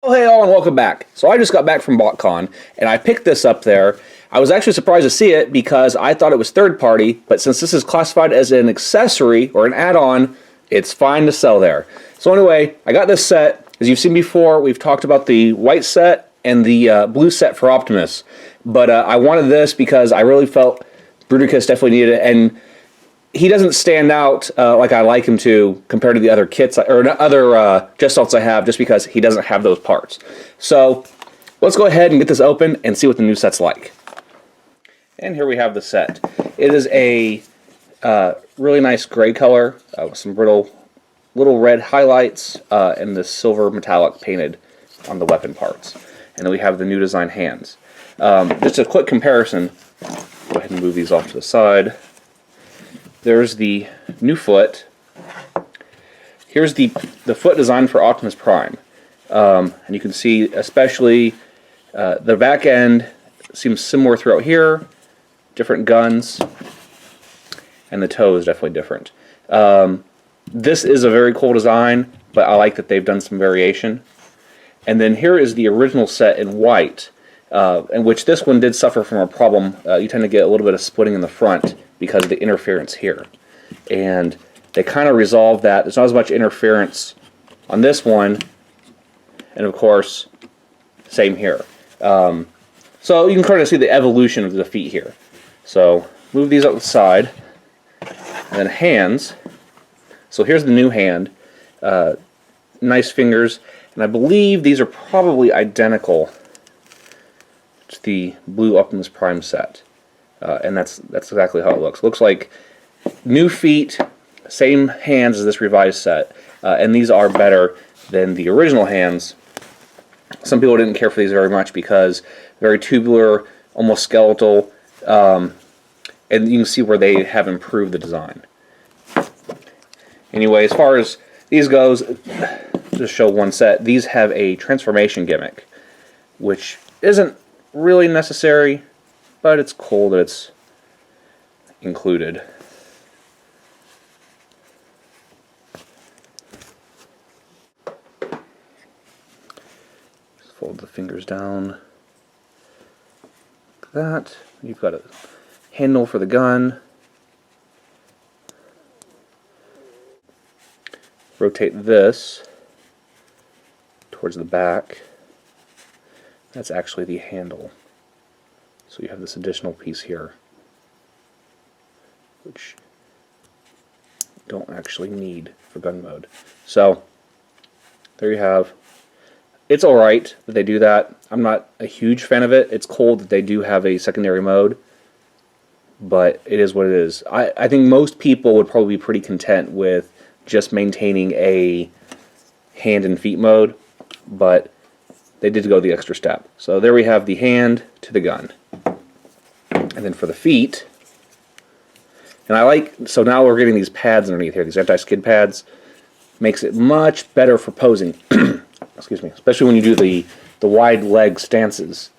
Oh, hey all, and welcome back. So I just got back from BotCon, and I picked this up there. I was actually surprised to see it because I thought it was third party, but since this is classified as an accessory or an add-on, it's fine to sell there. So anyway, I got this set. As you've seen before, we've talked about the white set and the blue set for Optimus, but I wanted this because I really felt Bruticus definitely needed it, and he doesn't stand out like I like him to compared to the other kits or other gestalts I have, just because he doesn't have those parts. So let's go ahead and get this open and see what the new set's like. And here we have the set. It is a really nice gray color with some little red highlights and the silver metallic painted on the weapon parts. And then we have the new design hands. Just a quick comparison. Go ahead and move these off to the side. There's the new foot. Here's the foot design for Optimus Prime. And you can see especially the back end seems similar throughout here. Different guns. And the toe is definitely different. This is a very cool design, but I like that they've done some variation. And then here is the original set in white, in which this one did suffer from a problem. You tend to get a little bit of splitting in the front because of the interference here. And they kind of resolved that. There's not as much interference on this one. And of course, same here. So you can kind of see the evolution of the feet here. So move these up the side. And then hands. So here's the new hand. Nice fingers. And I believe these are probably identical to the blue Optimus Prime set. And that's exactly how it looks. Looks like new feet, same hands as this revised set. And these are better than the original hands. Some people didn't care for these very much because very tubular, almost skeletal. And you can see where they have improved the design. Anyway, as far as these goes, just show one set. These have a transformation gimmick, which isn't really necessary, but it's cool that it's included. Just fold the fingers down like that. You've got a handle for the gun. Rotate this towards the back. That's actually the handle. So you have this additional piece here, which you don't actually need for gun mode. So there you have. It's alright that they do that. I'm not a huge fan of it. It's cool that they do have a secondary mode, but it is what it is. I think most people would probably be pretty content with just maintaining a hand and feet mode, but they did go the extra step. So there we have the hand to the gun. And then for the feet, and I like, so now we're getting these pads underneath here, these anti-skid pads. Makes it much better for posing. Excuse me, especially when you do the wide leg stances.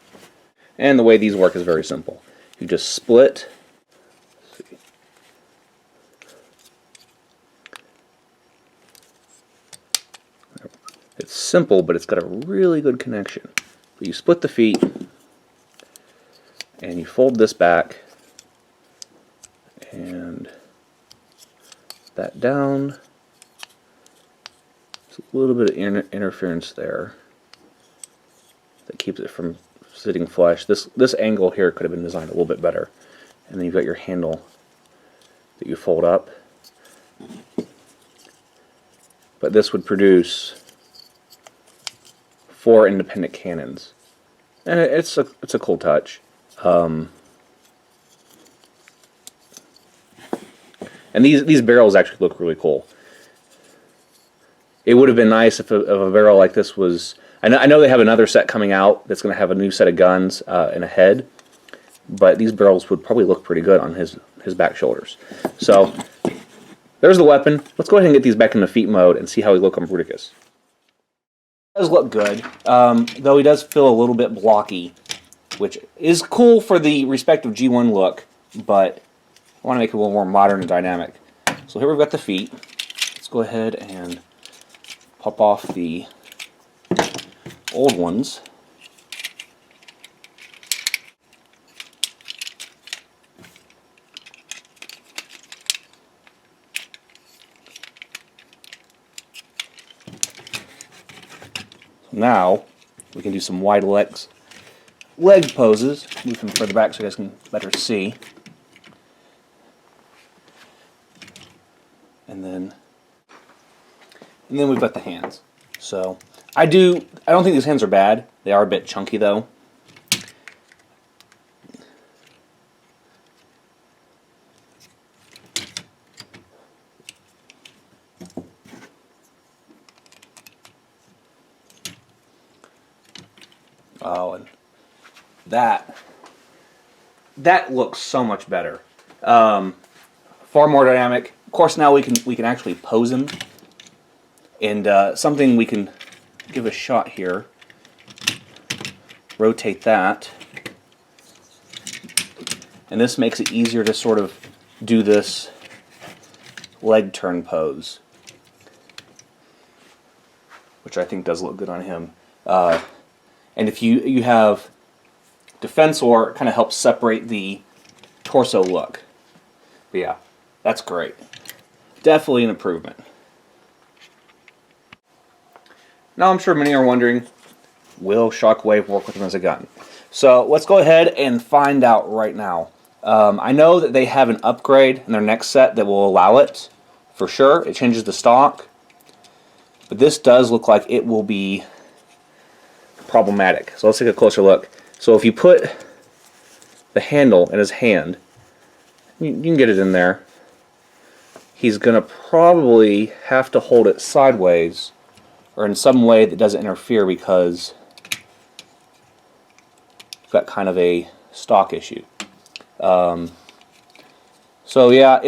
And the way these work is very simple. You just split. It's simple, but it's got a really good connection. So you split the feet, and you fold this back, and that down. There's a little bit of interference there that keeps it from sitting flush. This angle here could have been designed a little bit better. And then you've got your handle that you fold up. But this would produce 4 independent cannons, and it's a cool touch. And these barrels actually look really cool. It would have been nice if a barrel like this was. I know they have another set coming out that's going to have a new set of guns and a head, but these barrels would probably look pretty good on his back shoulders. So there's the weapon. Let's go ahead and get these back into feet mode and see how we look on Bruticus. Does look good, though he does feel a little bit blocky, which is cool for the respective G1 look, but I want to make it a little more modern and dynamic. So here we've got the feet. Let's go ahead and pop off the old ones. Now we can do some wide leg poses. Move them further back so you guys can better see. And then we've got the hands. So I don't think these hands are bad. They are a bit chunky though. Oh, and that looks so much better. Far more dynamic. Of course, now we can actually pose him, and something we can give a shot here. Rotate that, and this makes it easier to sort of do this leg turn pose, which I think does look good on him. And if you have Defensor, it kind of helps separate the torso look. But yeah, that's great. Definitely an improvement. Now I'm sure many are wondering, will Shockwave work with him as a gun? So let's go ahead and find out right now. I know that they have an upgrade in their next set that will allow it, for sure. It changes the stock. But this does look like it will be problematic. So let's take a closer look. So if you put the handle in his hand, you can get it in there. He's going to probably have to hold it sideways or in some way that doesn't interfere because you've got kind of a stock issue. So yeah,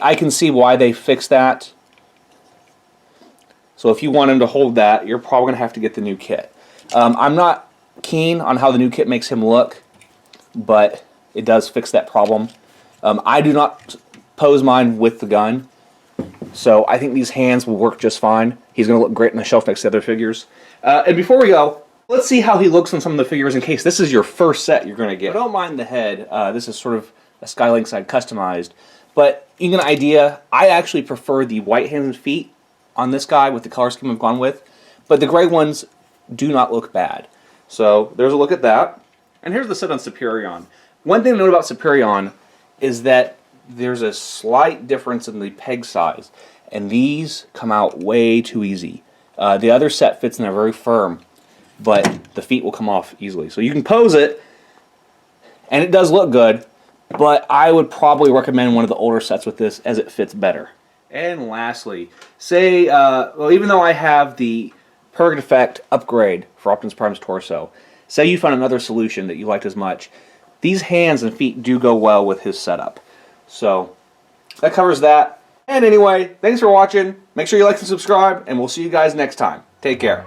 I can see why they fixed that. So if you want him to hold that, you're probably going to have to get the new kit. I'm not keen on how the new kit makes him look, but it does fix that problem. I do not pose mine with the gun, so I think these hands will work just fine. He's going to look great on the shelf next to other figures. And before we go, let's see how he looks on some of the figures in case this is your first set you're going to get. I don't mind the head. This is sort of a Skylink side customized, but you get an idea. I actually prefer the white hands and feet on this guy with the color scheme I've gone with, but the gray ones do not look bad. So there's a look at that. And here's the set on Superion. One thing to note about Superion is that there's a slight difference in the peg size, and these come out way too easy. The other set fits in there very firm, but the feet will come off easily. So you can pose it, and it does look good, but I would probably recommend one of the older sets with this as it fits better. And lastly, say, well, even though I have the Perfect Effect upgrade for Optimus Prime's torso, say you found another solution that you liked as much, these hands and feet do go well with his setup. So that covers that. And anyway, thanks for watching. Make sure you like and subscribe, and we'll see you guys next time. Take care.